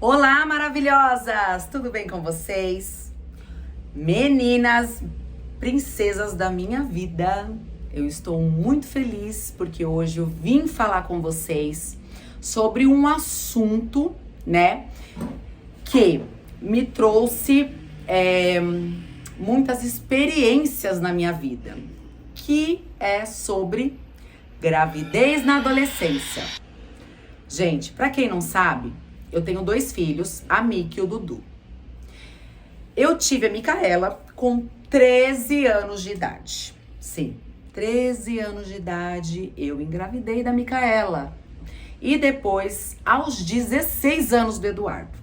Olá, maravilhosas! Tudo bem com vocês? Meninas, princesas da minha vida, eu estou muito feliz porque hoje eu vim falar com vocês sobre um assunto, né, que me trouxe muitas experiências na minha vida, que é sobre gravidez na adolescência. Gente, pra quem não sabe, eu tenho 2 filhos, a Miki e o Dudu. Eu tive a Micaela com 13 anos de idade. Sim, 13 anos de idade eu engravidei da Micaela. E depois, aos 16 anos do Eduardo.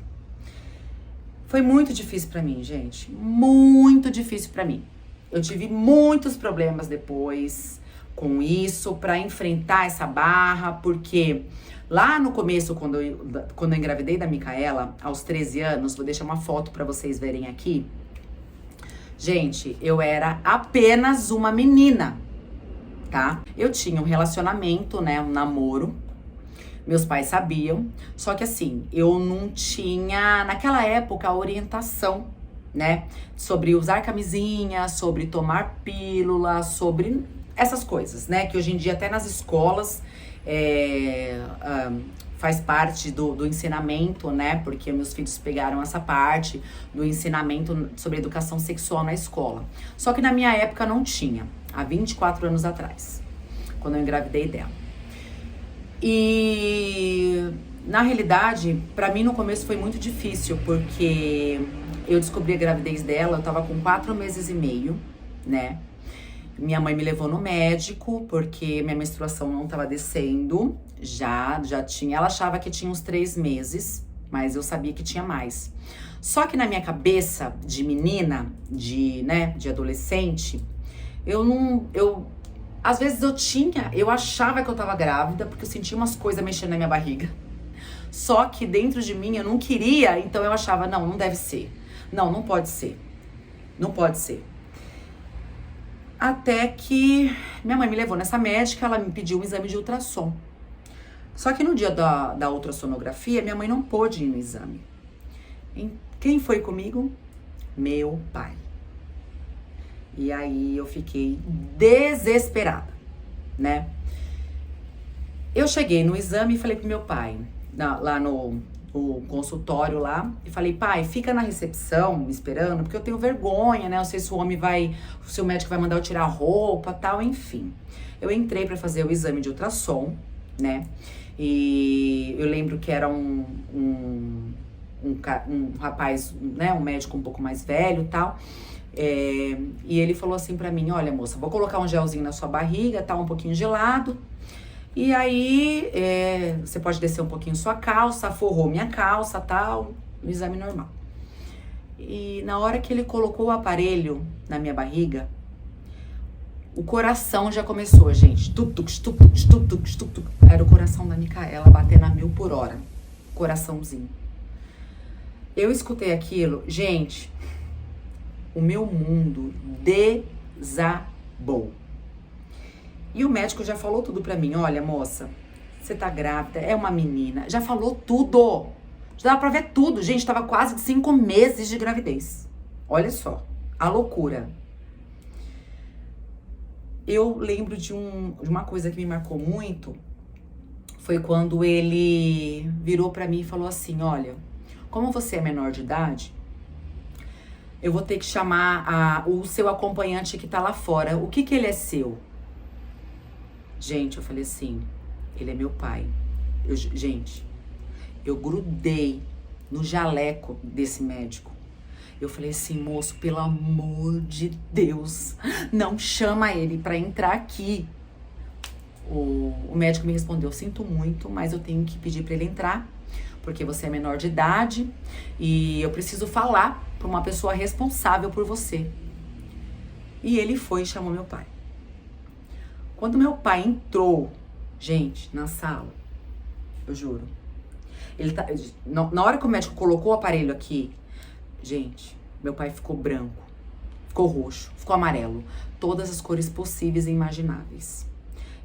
Foi muito difícil pra mim, gente. Muito difícil pra mim. Eu tive muitos problemas depois com isso, pra enfrentar essa barra, porque lá no começo, quando eu engravidei da Micaela, aos 13 anos, vou deixar uma foto pra vocês verem aqui. Gente, eu era apenas uma menina, tá? Eu tinha um relacionamento, né, um namoro. Meus pais sabiam, só que assim, eu não tinha, naquela época, a orientação, né? Sobre usar camisinha, sobre tomar pílula, sobre essas coisas, né? Que hoje em dia até nas escolas faz parte do ensinamento, né? Porque meus filhos pegaram essa parte do ensinamento sobre educação sexual na escola. Só que na minha época não tinha, há 24 anos atrás, quando eu engravidei dela. E na realidade, pra mim no começo foi muito difícil, porque eu descobri a gravidez dela, eu tava com 4 meses e meio, né? Minha mãe me levou no médico, porque minha menstruação não tava descendo, já tinha, ela achava que tinha uns 3 meses, mas eu sabia que tinha mais. Só que na minha cabeça de menina, de adolescente, às vezes eu achava que eu tava grávida, porque eu sentia umas coisas mexendo na minha barriga. Só que dentro de mim eu não queria, então eu achava, não deve ser. Não pode ser. Não pode ser. Até que minha mãe me levou nessa médica, ela me pediu um exame de ultrassom. Só que no dia da ultrassonografia, minha mãe não pôde ir no exame. Quem foi comigo? Meu pai. E aí eu fiquei desesperada, né? Eu cheguei no exame e falei pro meu pai, lá no consultório lá, e falei, pai, fica na recepção me esperando, porque eu tenho vergonha, né? Não sei se o médico vai mandar eu tirar a roupa, tal, enfim. Eu entrei pra fazer o exame de ultrassom, né? E eu lembro que era um rapaz, né? Um médico um pouco mais velho, tal. E ele falou assim pra mim, olha moça, vou colocar um gelzinho na sua barriga, tá um pouquinho gelado, e aí você pode descer um pouquinho sua calça, forrou minha calça, tal, no exame normal. E na hora que ele colocou o aparelho na minha barriga, o coração já começou, gente, tuc-tuc, tuc-tuc, tuc-tuc, tuc-tuc. Era o coração da Micaela batendo a 1000 por hora, coraçãozinho. Eu escutei aquilo, gente, o meu mundo desabou. E o médico já falou tudo pra mim. Olha, moça, você tá grávida, é uma menina. Já falou tudo. Já dava pra ver tudo. Gente, tava quase de 5 meses de gravidez. Olha só, a loucura. Eu lembro de uma coisa que me marcou muito. Foi quando ele virou pra mim e falou assim, olha, como você é menor de idade, eu vou ter que chamar o seu acompanhante que tá lá fora. O que ele é seu? Gente, eu falei assim, ele é meu pai. Gente, eu grudei no jaleco desse médico. Eu falei assim, moço, pelo amor de Deus, não chama ele pra entrar aqui. O médico me respondeu, sinto muito, mas eu tenho que pedir pra ele entrar, porque você é menor de idade e eu preciso falar pra uma pessoa responsável por você. E ele foi e chamou meu pai. Quando meu pai entrou, gente, na sala, eu juro, na hora que o médico colocou o aparelho aqui, gente, meu pai ficou branco, ficou roxo, ficou amarelo, todas as cores possíveis e imagináveis.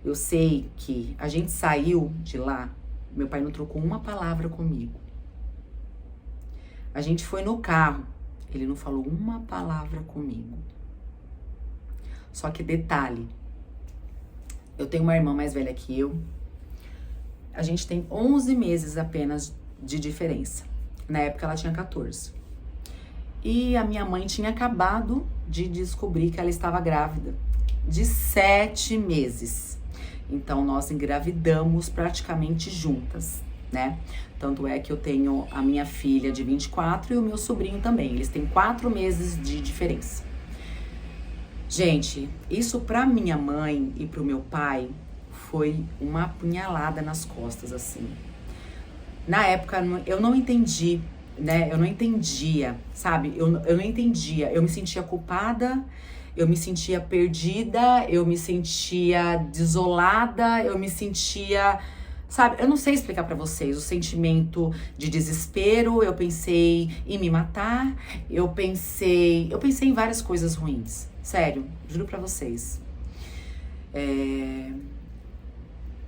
Eu sei que a gente saiu de lá, meu pai não trocou uma palavra comigo. A gente foi no carro, ele não falou uma palavra comigo. Só que detalhe, eu tenho uma irmã mais velha que eu, a gente tem 11 meses apenas de diferença. Na época ela tinha 14. E a minha mãe tinha acabado de descobrir que ela estava grávida de 7 meses. Então nós engravidamos praticamente juntas, né? Tanto é que eu tenho a minha filha de 24 e o meu sobrinho também. Eles têm 4 meses de diferença. Gente, isso pra minha mãe e pro meu pai foi uma apunhalada nas costas, assim. Na época eu não entendi, né? Eu não entendia, sabe? Eu não entendia. Eu me sentia culpada, eu me sentia perdida, eu me sentia desolada, eu me sentia... Sabe, eu não sei explicar pra vocês o sentimento de desespero. Eu pensei em me matar, eu pensei em várias coisas ruins. Sério, juro pra vocês.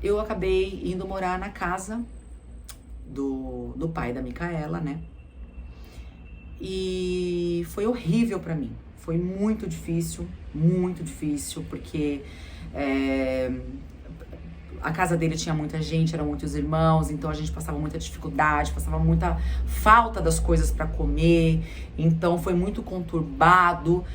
Eu acabei indo morar na casa do pai da Micaela, né? E foi horrível pra mim. Foi muito difícil, porque... a casa dele tinha muita gente, eram muitos irmãos, então a gente passava muita dificuldade, passava muita falta das coisas para comer, então foi muito conturbado.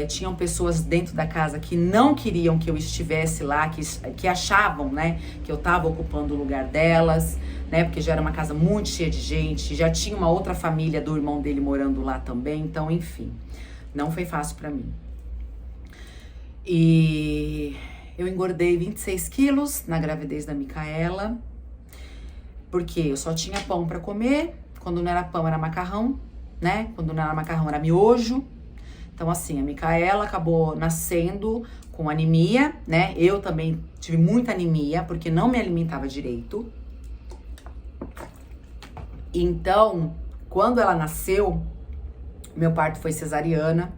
Tinham pessoas dentro da casa que não queriam que eu estivesse lá, que achavam, né, que eu tava ocupando o lugar delas, né, porque já era uma casa muito cheia de gente, já tinha uma outra família do irmão dele morando lá também, então enfim, não foi fácil para mim. E... eu engordei 26 quilos na gravidez da Micaela, porque eu só tinha pão pra comer. Quando não era pão, era macarrão, né? Quando não era macarrão, era miojo. Então, assim, a Micaela acabou nascendo com anemia, né? Eu também tive muita anemia, porque não me alimentava direito. Então, quando ela nasceu, meu parto foi cesariana.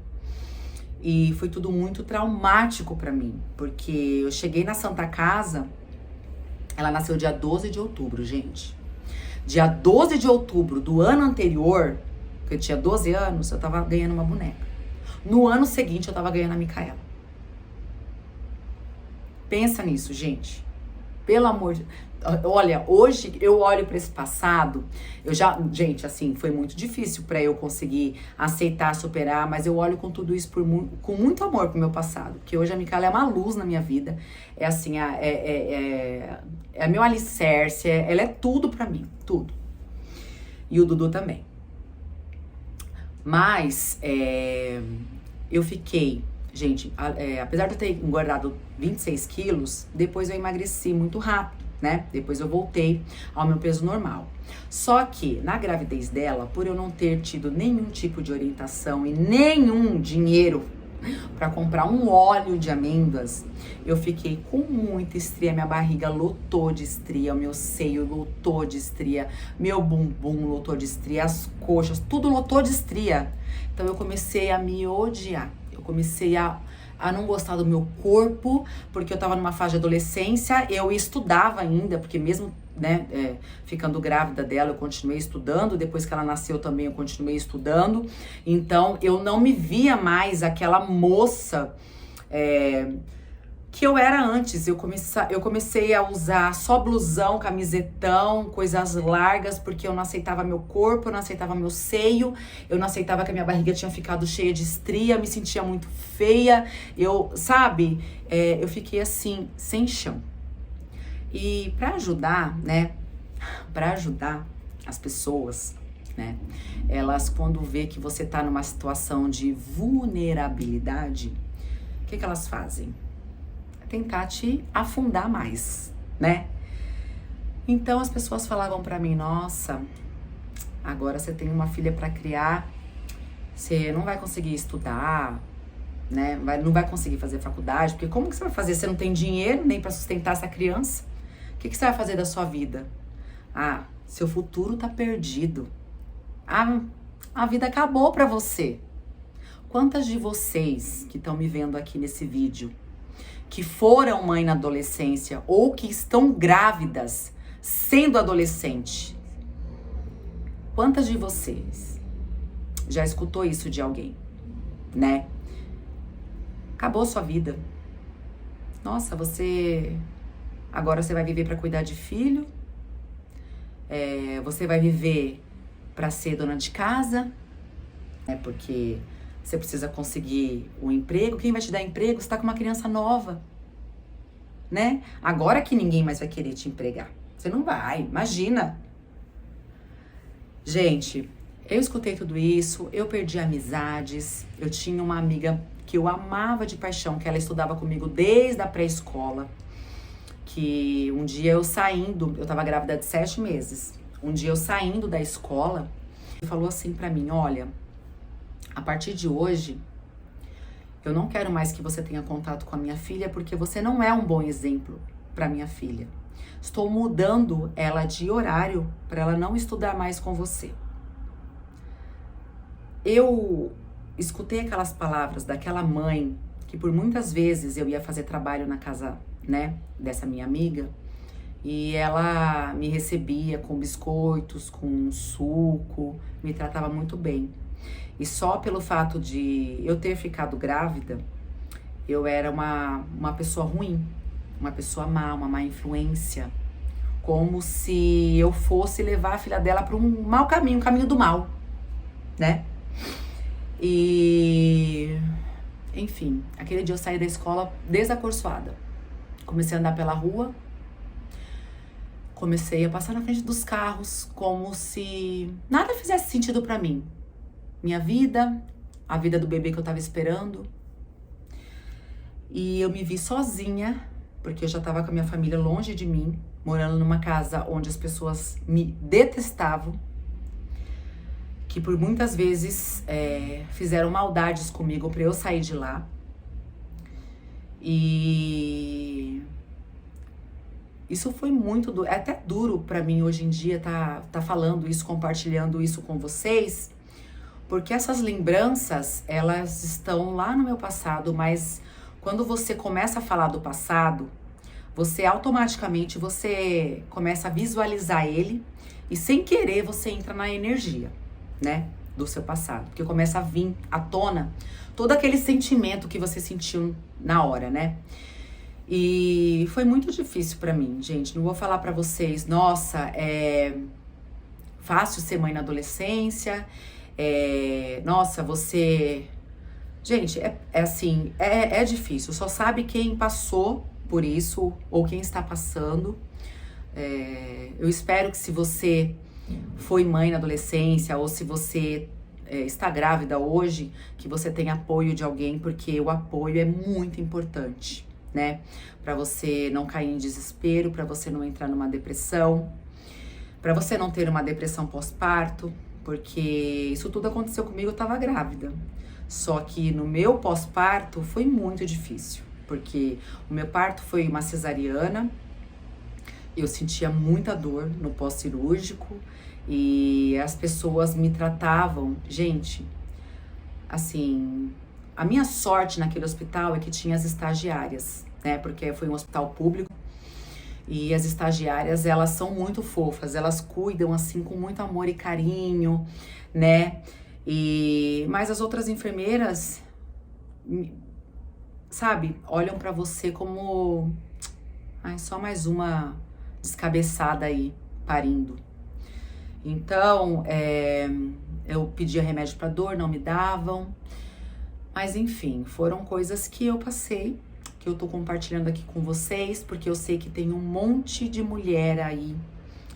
E foi tudo muito traumático pra mim, porque eu cheguei na Santa Casa, ela nasceu dia 12 de outubro, gente. Dia 12 de outubro do ano anterior, que eu tinha 12 anos, eu tava ganhando uma boneca. No ano seguinte, eu tava ganhando a Micaela. Pensa nisso, gente. Pelo amor de... Olha, hoje eu olho pra esse passado, gente, assim, foi muito difícil pra eu conseguir aceitar, superar, mas eu olho com tudo isso com muito amor pro meu passado, porque hoje a Micaela é uma luz na minha vida, é assim, é meu alicerce, ela é tudo pra mim, tudo. E o Dudu também. Mas, eu fiquei... Gente, apesar de eu ter engordado 26 quilos, depois eu emagreci muito rápido, né? Depois eu voltei ao meu peso normal. Só que na gravidez dela, por eu não ter tido nenhum tipo de orientação e nenhum dinheiro para comprar um óleo de amêndoas, eu fiquei com muita estria, minha barriga lotou de estria, o meu seio lotou de estria, meu bumbum lotou de estria, as coxas, tudo lotou de estria. Então eu comecei a me odiar. Eu comecei a não gostar do meu corpo, porque eu tava numa fase de adolescência, eu estudava ainda, porque mesmo, né, ficando grávida dela, eu continuei estudando, depois que ela nasceu também eu continuei estudando, então eu não me via mais aquela moça que eu era antes. Eu comecei a usar só blusão, camisetão, coisas largas, porque eu não aceitava meu corpo, eu não aceitava meu seio, eu não aceitava que a minha barriga tinha ficado cheia de estria, me sentia muito feia, sabe, eu fiquei assim, sem chão. E pra ajudar, né, as pessoas, né, elas quando vê que você tá numa situação de vulnerabilidade, o que elas fazem? Tentar te afundar mais, né? Então as pessoas falavam pra mim, nossa, agora você tem uma filha pra criar, você não vai conseguir estudar, né? Não vai conseguir fazer faculdade, porque como que você vai fazer? Você não tem dinheiro nem pra sustentar essa criança? O que você vai fazer da sua vida? Ah, seu futuro tá perdido. A vida acabou pra você. Quantas de vocês que estão me vendo aqui nesse vídeo que foram mãe na adolescência ou que estão grávidas sendo adolescente, Quantas de vocês já escutou isso de alguém, né? Acabou sua vida. Nossa, agora você vai viver para cuidar de filho, você vai viver para ser dona de casa, né? Porque você precisa conseguir um emprego. Quem vai te dar emprego? Você tá com uma criança nova, né? Agora que ninguém mais vai querer te empregar. Você não vai, imagina. Gente, eu escutei tudo isso, eu perdi amizades. Eu tinha uma amiga que eu amava de paixão, que ela estudava comigo desde a pré-escola. Que um dia eu tava grávida de 7 meses. Um dia eu saindo da escola, ele falou assim pra mim: olha, a partir de hoje, eu não quero mais que você tenha contato com a minha filha, porque você não é um bom exemplo pra minha filha. Estou mudando ela de horário para ela não estudar mais com você. Eu escutei aquelas palavras daquela mãe que por muitas vezes eu ia fazer trabalho na casa, né, dessa minha amiga, e ela me recebia com biscoitos, com suco, me tratava muito bem. E só pelo fato de eu ter ficado grávida, eu era uma pessoa ruim, uma pessoa má, uma má influência. Como se eu fosse levar a filha dela para um mau caminho, um caminho do mal, né? E, enfim, aquele dia eu saí da escola desacorçoada. Comecei a andar pela rua, comecei a passar na frente dos carros, como se nada fizesse sentido pra mim. Minha vida, a vida do bebê que eu tava esperando. E eu me vi sozinha, porque eu já tava com a minha família longe de mim, morando numa casa onde as pessoas me detestavam, que por muitas vezes fizeram maldades comigo pra eu sair de lá. E isso foi muito é até duro pra mim hoje em dia tá falando isso, compartilhando isso com vocês, porque essas lembranças, elas estão lá no meu passado, mas quando você começa a falar do passado, você automaticamente começa a visualizar ele e sem querer você entra na energia, né, do seu passado, porque começa a vir à tona todo aquele sentimento que você sentiu na hora, né? E foi muito difícil pra mim, gente. Não vou falar pra vocês, nossa, é fácil ser mãe na adolescência, nossa, você... Gente, assim, é difícil. Só sabe quem passou por isso ou quem está passando. Eu espero que se você foi mãe na adolescência ou se você está grávida hoje, que você tenha apoio de alguém, porque o apoio é muito importante, né? Pra você não cair em desespero, pra você não entrar numa depressão, pra você não ter uma depressão pós-parto, porque isso tudo aconteceu comigo, eu tava grávida. Só que no meu pós-parto foi muito difícil, porque o meu parto foi uma cesariana, eu sentia muita dor no pós-cirúrgico e as pessoas me tratavam, gente, assim, a minha sorte naquele hospital é que tinha as estagiárias, né, porque foi um hospital público e as estagiárias, elas são muito fofas, elas cuidam assim com muito amor e carinho, né, mas as outras enfermeiras, sabe, olham pra você como, só mais uma descabeçada aí, parindo. Então, eu pedia remédio pra dor, não me davam. Mas enfim, foram coisas que eu passei, que eu tô compartilhando aqui com vocês, porque eu sei que tem um monte de mulher aí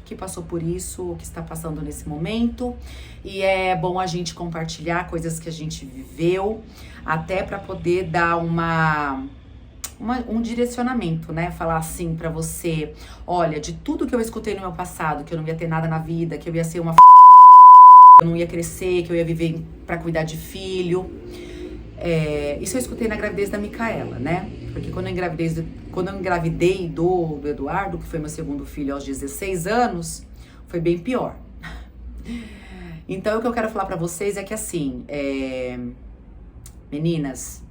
que passou por isso, ou que está passando nesse momento. E é bom a gente compartilhar coisas que a gente viveu, até pra poder dar um direcionamento, né? Falar assim pra você: olha, de tudo que eu escutei no meu passado, que eu não ia ter nada na vida, que eu ia ser uma eu não ia crescer, que eu ia viver pra cuidar de filho. Isso eu escutei na gravidez da Micaela, né? Porque quando eu engravidei do Eduardo, que foi meu segundo filho aos 16 anos, foi bem pior. Então o que eu quero falar pra vocês é que assim, meninas,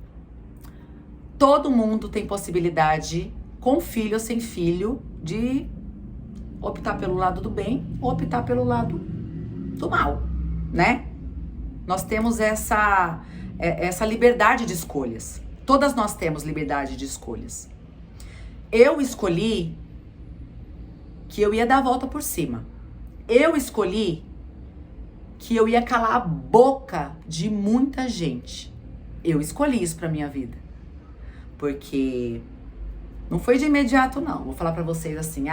todo mundo tem possibilidade, com filho ou sem filho, de optar pelo lado do bem ou optar pelo lado do mal, né? Nós temos essa liberdade de escolhas. Todas nós temos liberdade de escolhas. Eu escolhi que eu ia dar a volta por cima. Eu escolhi que eu ia calar a boca de muita gente. Eu escolhi isso pra minha vida. Porque não foi de imediato, não. Vou falar pra vocês assim,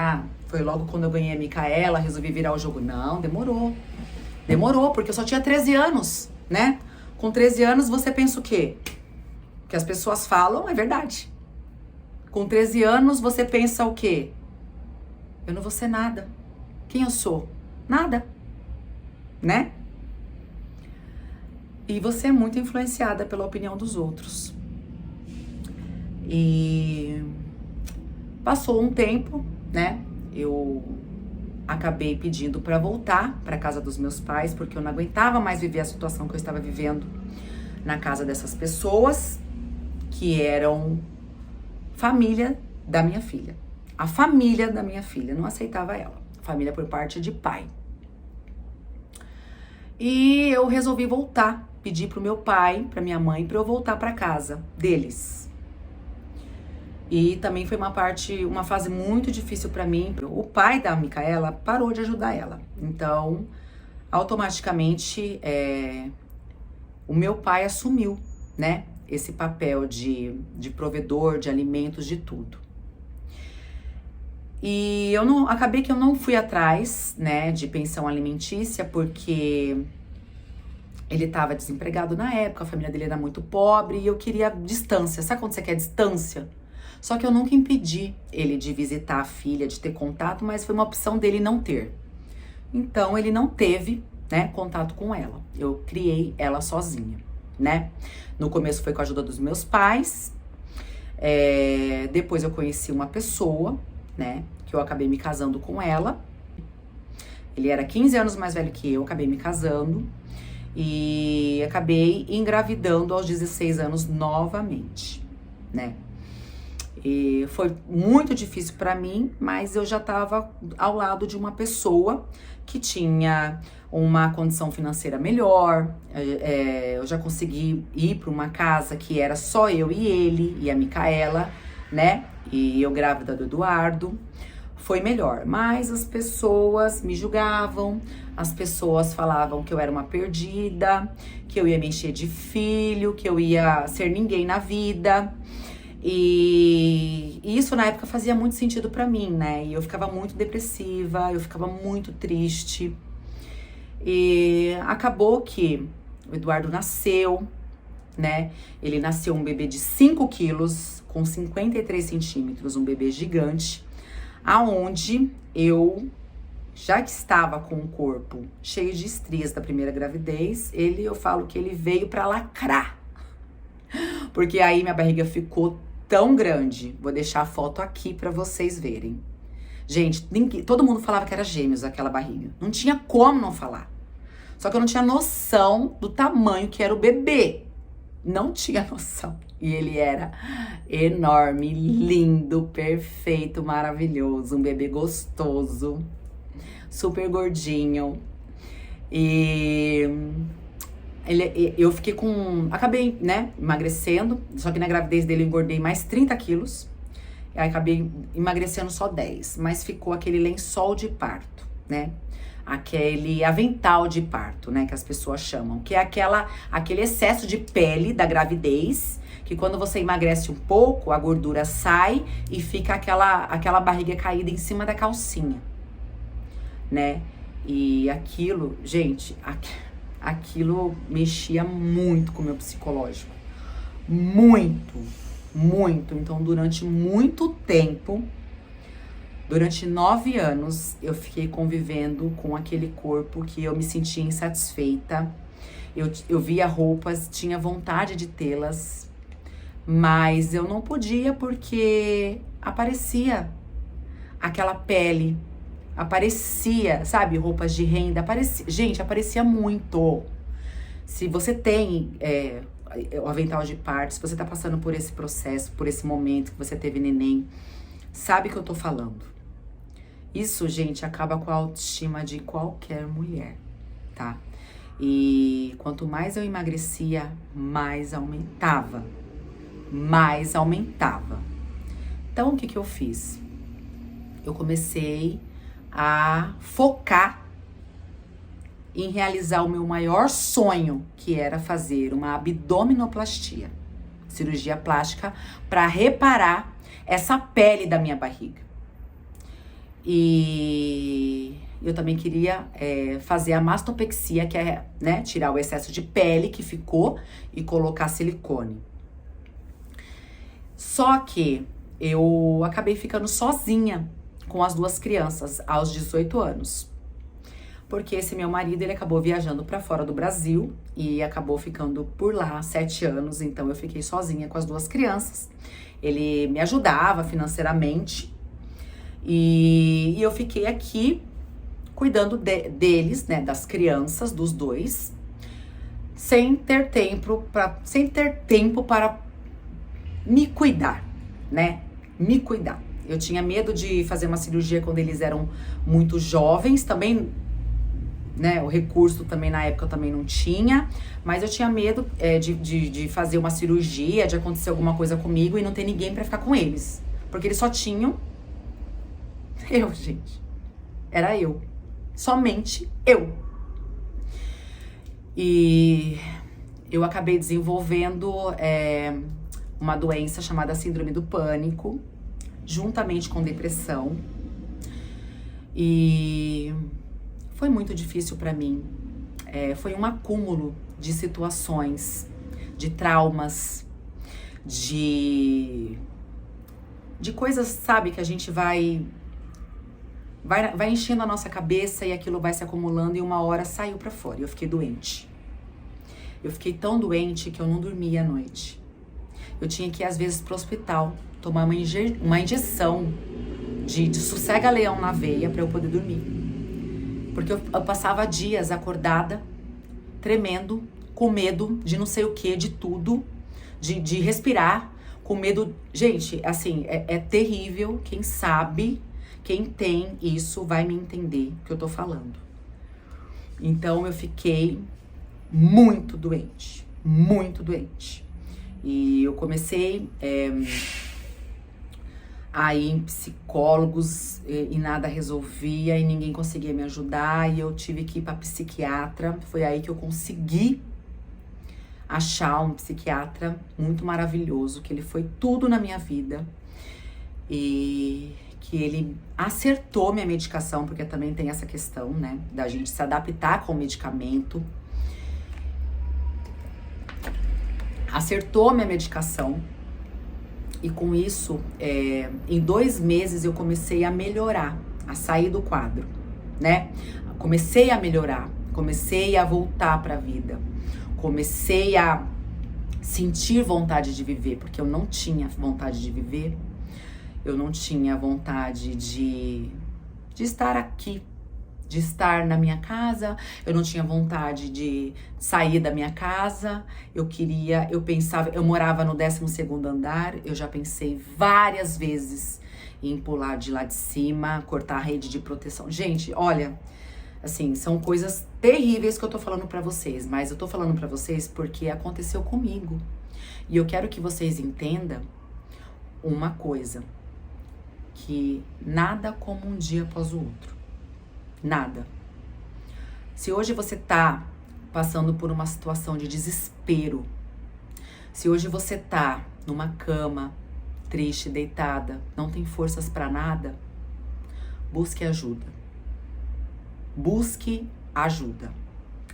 foi logo quando eu ganhei a Micaela, resolvi virar o jogo. Não, demorou. Demorou, porque eu só tinha 13 anos, né? Com 13 anos você pensa o quê? O que as pessoas falam é verdade. Com 13 anos você pensa o quê? Eu não vou ser nada. Quem eu sou? Nada. Né? E você é muito influenciada pela opinião dos outros. E passou um tempo, né? Eu acabei pedindo para voltar para casa dos meus pais, porque eu não aguentava mais viver a situação que eu estava vivendo na casa dessas pessoas que eram família da minha filha. A família da minha filha não aceitava ela. Família por parte de pai. E eu resolvi voltar, pedir pro meu pai, pra minha mãe, pra eu voltar pra casa deles. E também foi uma fase muito difícil pra mim. O pai da Micaela parou de ajudar ela. Então, automaticamente, o meu pai assumiu, né, esse papel de provedor, de alimentos, de tudo. E acabei que eu não fui atrás, né, de pensão alimentícia, porque ele estava desempregado na época, a família dele era muito pobre e eu queria distância. Sabe quando você quer distância? Só que eu nunca impedi ele de visitar a filha, de ter contato, mas foi uma opção dele não ter. Então ele não teve, né, contato com ela. Eu criei ela sozinha, né? No começo foi com a ajuda dos meus pais. Depois eu conheci uma pessoa, né, que eu acabei me casando com ela. Ele era 15 anos mais velho que eu, acabei me casando. E acabei engravidando aos 16 anos novamente, né? E foi muito difícil pra mim, mas eu já tava ao lado de uma pessoa que tinha uma condição financeira melhor. Eu já consegui ir pra uma casa que era só eu e ele e a Micaela, né? E eu grávida do Eduardo. Foi melhor, mas as pessoas me julgavam, as pessoas falavam que eu era uma perdida, que eu ia me encher de filho, que eu ia ser ninguém na vida. E isso na época fazia muito sentido pra mim, né? E eu ficava muito depressiva, eu ficava muito triste. E acabou que o Eduardo nasceu, né? Ele nasceu um bebê de 5 quilos, com 53 centímetros, um bebê gigante. Aonde eu, já que estava com o corpo cheio de estrias da primeira gravidez, eu falo que ele veio pra lacrar. Porque aí minha barriga ficou tão grande. Vou deixar a foto aqui pra vocês verem. Gente, todo mundo falava que era gêmeos aquela barriga. Não tinha como não falar. Só que eu não tinha noção do tamanho que era o bebê. Não tinha noção. E ele era enorme, lindo, perfeito, maravilhoso. Um bebê gostoso, super gordinho. Eu fiquei acabei, né, emagrecendo. Só que na gravidez dele eu engordei mais 30 quilos. Aí acabei emagrecendo só 10. Mas ficou aquele lençol de parto, né? Aquele avental de parto, né, que as pessoas chamam, que é aquele excesso de pele da gravidez, que quando você emagrece um pouco, a gordura sai e fica aquela barriga caída em cima da calcinha, né? E aquilo, gente, aquilo mexia muito com o meu psicológico. Muito, muito. Então, durante muito tempo, durante 9 anos, eu fiquei convivendo com aquele corpo que eu me sentia insatisfeita. Eu via roupas, tinha vontade de tê-las, mas eu não podia porque aparecia aquela pele, aparecia, sabe, roupas de renda, aparecia muito. Se você tem o avental de parto, se você tá passando por esse processo, por esse momento que você teve neném, sabe o que eu tô falando. Isso, gente, acaba com a autoestima de qualquer mulher. tá? E quanto mais eu emagrecia, mais aumentava. Mais aumentava. Então, o que que eu fiz? Eu comecei a focar em realizar o meu maior sonho, que era fazer uma abdominoplastia, cirurgia plástica, para reparar essa pele da minha barriga. E eu também queria fazer a mastopexia, que é, né, tirar o excesso de pele que ficou e colocar silicone. Só que eu acabei ficando sozinha com as 2 crianças aos 18 anos. Porque esse meu marido, ele acabou viajando para fora do Brasil e acabou ficando por lá 7 anos, então eu fiquei sozinha com as 2 crianças. Ele me ajudava financeiramente e eu fiquei aqui cuidando deles, né, das crianças, dos 2, sem ter tempo para me cuidar, né? Me cuidar. Eu tinha medo de fazer uma cirurgia quando eles eram muito jovens, também, né? O recurso também na época eu também não tinha, mas eu tinha medo de fazer uma cirurgia, de acontecer alguma coisa comigo e não ter ninguém pra ficar com eles, porque eles só tinham eu, gente. Era eu. Somente eu. E eu acabei desenvolvendo uma doença chamada síndrome do pânico, juntamente com depressão. E foi muito difícil pra mim. Foi um acúmulo de situações, de traumas, de coisas, sabe, que a gente vai enchendo a nossa cabeça e aquilo vai se acumulando e uma hora saiu pra fora. Eu fiquei doente. Eu fiquei tão doente que eu não dormia à noite. Eu tinha que ir, às vezes, pro hospital, tomar uma injeção de sossega-leão na veia pra eu poder dormir. Porque eu passava dias acordada, tremendo, com medo de não sei o que, de tudo, de respirar, com medo. Gente, assim, é terrível. Quem sabe, quem tem isso vai me entender o que eu tô falando. Então eu fiquei muito doente, muito doente. E eu comecei a ir em psicólogos e nada resolvia e ninguém conseguia me ajudar e eu tive que ir pra psiquiatra. Foi aí que eu consegui achar um psiquiatra muito maravilhoso, que ele foi tudo na minha vida e que ele acertou minha medicação, porque também tem essa questão, né, da gente se adaptar com o medicamento. Acertou minha medicação e com isso, em 2 meses eu comecei a melhorar, a sair do quadro, né? Comecei a melhorar, comecei a voltar pra vida, comecei a sentir vontade de viver, porque eu não tinha vontade de viver, eu não tinha vontade de estar aqui, de estar na minha casa, eu não tinha vontade de sair da minha casa, eu pensava, eu morava no 12º andar, eu já pensei várias vezes em pular de lá de cima, cortar a rede de proteção. Gente, olha, assim, são coisas terríveis que eu tô falando pra vocês, mas eu tô falando pra vocês porque aconteceu comigo. E eu quero que vocês entendam uma coisa, que nada como um dia após o outro. Nada. Se hoje você tá passando por uma situação de desespero, se hoje você tá numa cama, triste, deitada, não tem forças pra nada, busque ajuda. Busque ajuda.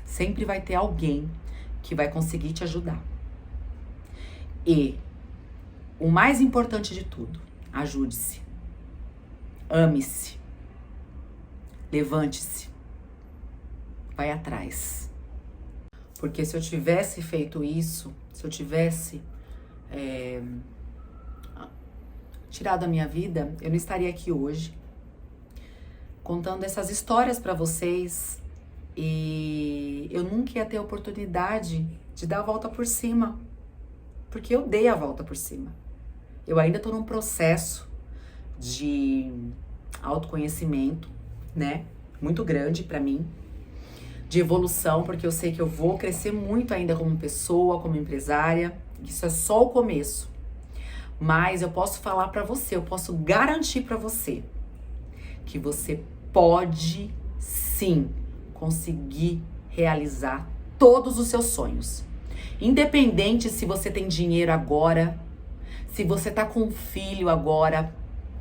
Sempre vai ter alguém que vai conseguir te ajudar. E o mais importante de tudo, ajude-se. Ame-se. Levante-se. Vai atrás. Porque se eu tivesse feito isso, se eu tivesse tirado a minha vida, eu não estaria aqui hoje contando essas histórias pra vocês e eu nunca ia ter a oportunidade de dar a volta por cima, porque eu dei a volta por cima. Eu ainda tô num processo de autoconhecimento, né, muito grande pra mim, de evolução, porque eu sei que eu vou crescer muito ainda como pessoa, como empresária. Isso é só o começo. Mas eu posso falar pra você, eu posso garantir pra você que você pode sim conseguir realizar todos os seus sonhos. Independente se você tem dinheiro agora, se você tá com um filho agora,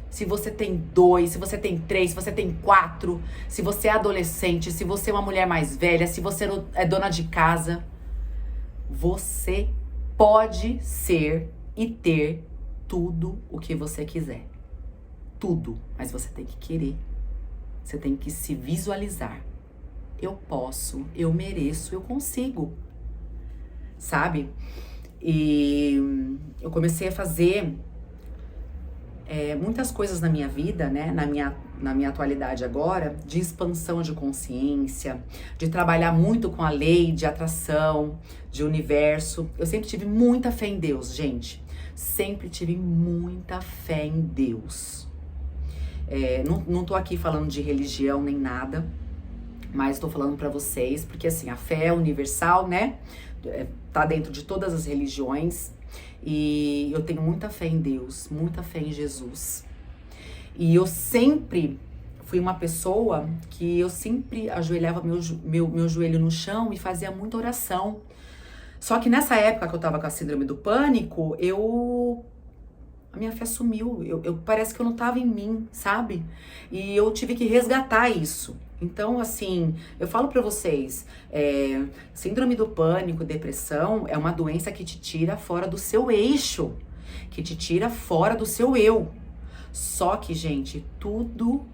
se você tem 2, se você tem 3, se você tem 4, se você é adolescente, se você é uma mulher mais velha, se você é dona de casa, você pode ser e ter tudo o que você quiser. Tudo. Mas você tem que querer. Você tem que se visualizar. Eu posso, eu mereço, eu consigo. Sabe? E eu comecei a fazer muitas coisas na minha vida, né? Na minha atualidade agora, de expansão de consciência, de trabalhar muito com a lei de atração, de universo. Eu sempre tive muita fé em Deus, gente. Sempre tive muita fé em Deus. Não tô aqui falando de religião nem nada, mas tô falando pra vocês, porque assim, a fé é universal, né? Tá dentro de todas as religiões. E eu tenho muita fé em Deus, muita fé em Jesus. E eu sempre fui uma pessoa que eu sempre ajoelhava meu joelho no chão e fazia muita oração. Só que nessa época que eu tava com a síndrome do pânico, a minha fé sumiu. Parece que eu não tava em mim, sabe? E eu tive que resgatar isso. Então, assim, eu falo pra vocês, síndrome do pânico, depressão, é uma doença que te tira fora do seu eixo, que te tira fora do seu eu. Só que, gente, tudo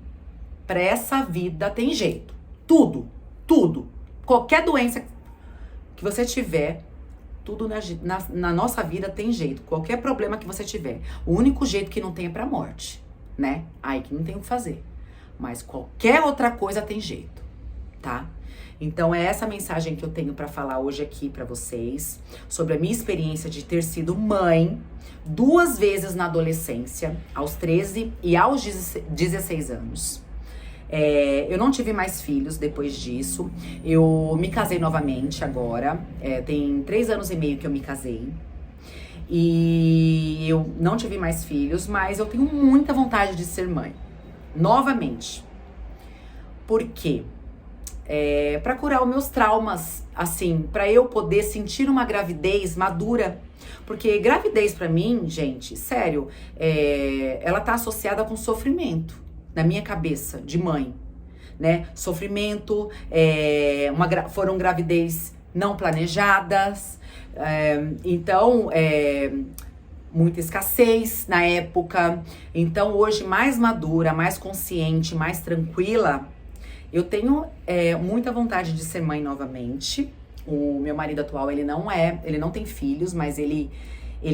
pra essa vida tem jeito. Tudo, tudo. Qualquer doença que você tiver, tudo na nossa vida tem jeito. Qualquer problema que você tiver. O único jeito que não tem é pra morte, né? Aí que não tem o que fazer. Mas qualquer outra coisa tem jeito, tá? Então é essa mensagem que eu tenho pra falar hoje aqui pra vocês, sobre a minha experiência de ter sido mãe 2 vezes na adolescência, aos 13 e aos 16 anos. Eu não tive mais filhos depois disso. Eu me casei novamente agora. Tem 3 anos e meio que eu me casei. E eu não tive mais filhos, mas eu tenho muita vontade de ser mãe. Novamente. Por quê? Pra curar os meus traumas, assim, pra eu poder sentir uma gravidez madura. Porque gravidez pra mim, gente, sério, ela tá associada com sofrimento na minha cabeça de mãe, né? Sofrimento, foram gravidez não planejadas, então muita escassez na época. Então hoje, mais madura, mais consciente, mais tranquila, eu tenho muita vontade de ser mãe novamente. O meu marido atual, ele não tem filhos, mas ele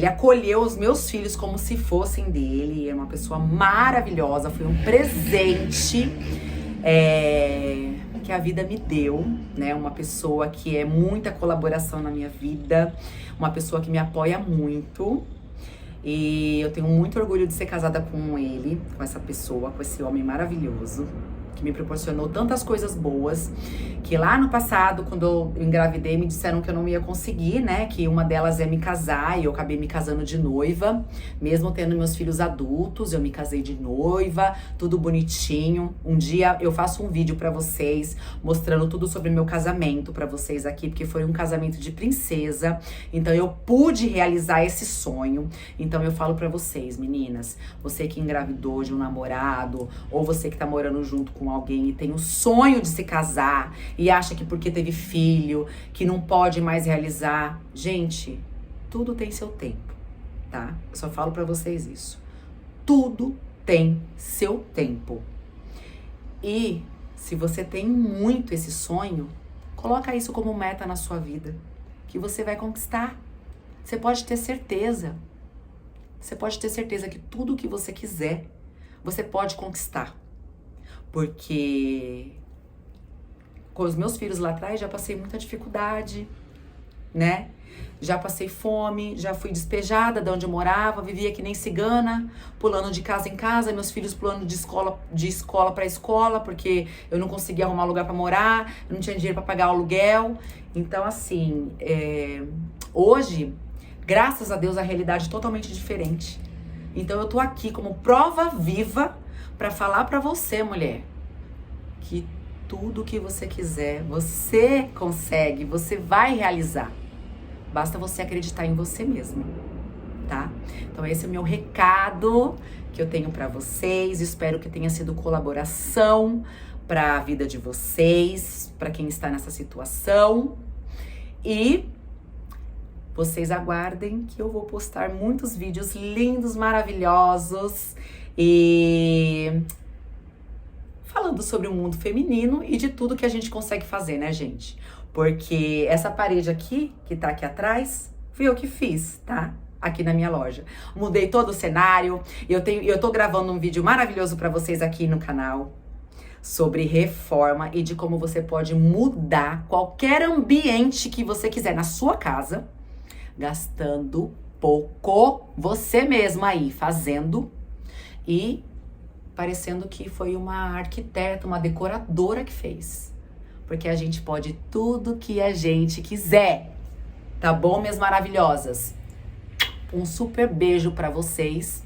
acolheu os meus filhos como se fossem dele. É uma pessoa maravilhosa, foi um presente que a vida me deu, né? Uma pessoa que é muita colaboração na minha vida, uma pessoa que me apoia muito. E eu tenho muito orgulho de ser casada com ele, com essa pessoa, com esse homem maravilhoso, que me proporcionou tantas coisas boas, que lá no passado, quando eu engravidei, me disseram que eu não ia conseguir, né, que uma delas é me casar, e eu acabei me casando de noiva, mesmo tendo meus filhos adultos, eu me casei de noiva, tudo bonitinho. Um dia eu faço um vídeo pra vocês, mostrando tudo sobre meu casamento pra vocês aqui, porque foi um casamento de princesa, então eu pude realizar esse sonho. Então eu falo pra vocês, meninas, você que engravidou de um namorado, ou você que tá morando junto com alguém e tem o sonho de se casar e acha que porque teve filho, que não pode mais realizar. Gente, tudo tem seu tempo, tá? Eu só falo pra vocês isso. Tudo tem seu tempo. E se você tem muito esse sonho, coloca isso como meta na sua vida, que você vai conquistar. Você pode ter certeza. Você pode ter certeza que tudo que você quiser, você pode conquistar. Porque com os meus filhos lá atrás já passei muita dificuldade, né? Já passei fome, já fui despejada de onde eu morava, vivia que nem cigana, pulando de casa em casa, meus filhos pulando de escola para escola, porque eu não conseguia arrumar lugar para morar, eu não tinha dinheiro para pagar o aluguel. Então, assim, hoje, graças a Deus, a realidade é totalmente diferente. Então, eu tô aqui como prova viva para falar para você, mulher, que tudo que você quiser, você consegue, você vai realizar. Basta você acreditar em você mesma, tá? Então esse é o meu recado que eu tenho pra vocês. Espero que tenha sido colaboração pra vida de vocês, pra quem está nessa situação. E vocês aguardem que eu vou postar muitos vídeos lindos, maravilhosos e falando sobre o mundo feminino e de tudo que a gente consegue fazer, né, gente? Porque essa parede aqui, que tá aqui atrás, fui eu que fiz, tá? Aqui na minha loja. Mudei todo o cenário. Eu tô gravando um vídeo maravilhoso pra vocês aqui no canal sobre reforma e de como você pode mudar qualquer ambiente que você quiser na sua casa, gastando pouco, você mesma aí fazendo e parecendo que foi uma arquiteta, uma decoradora que fez. Porque a gente pode tudo que a gente quiser. Tá bom, minhas maravilhosas? Um super beijo pra vocês.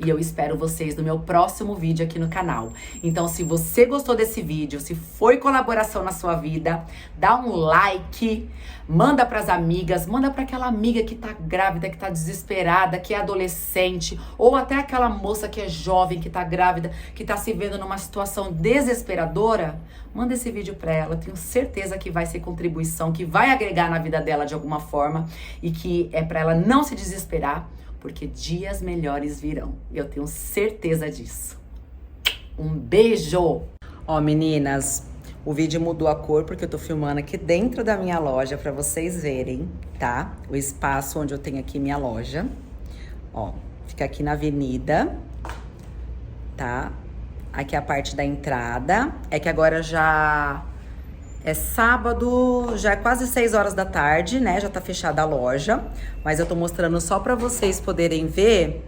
E eu espero vocês no meu próximo vídeo aqui no canal. Então, se você gostou desse vídeo, se foi colaboração na sua vida, dá um like, manda pras amigas, manda pra aquela amiga que tá grávida, que tá desesperada, que é adolescente, ou até aquela moça que é jovem, que tá grávida, que tá se vendo numa situação desesperadora. Manda esse vídeo pra ela, tenho certeza que vai ser contribuição, que vai agregar na vida dela de alguma forma e que é pra ela não se desesperar, porque dias melhores virão. Eu tenho certeza disso. Um beijo! Ó, meninas, o vídeo mudou a cor porque eu tô filmando aqui dentro da minha loja pra vocês verem, tá? O espaço onde eu tenho aqui minha loja. Ó, fica aqui na avenida, tá? Aqui é a parte da entrada. É que agora já é sábado, já é quase 6 horas da tarde, né? Já tá fechada a loja. Mas eu tô mostrando só pra vocês poderem ver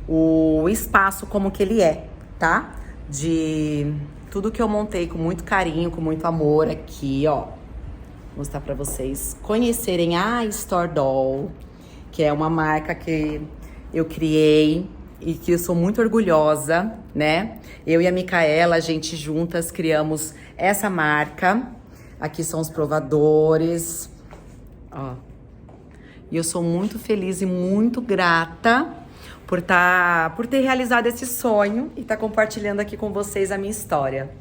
o espaço como que ele é, tá? De tudo que eu montei com muito carinho, com muito amor aqui, ó. Vou mostrar pra vocês conhecerem a Store Doll, que é uma marca que eu criei e que eu sou muito orgulhosa, né? Eu e a Micaela, a gente juntas criamos essa marca. Aqui são os provadores, ó. E eu sou muito feliz e muito grata por ter realizado esse sonho e estar compartilhando aqui com vocês a minha história.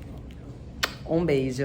Um beijo.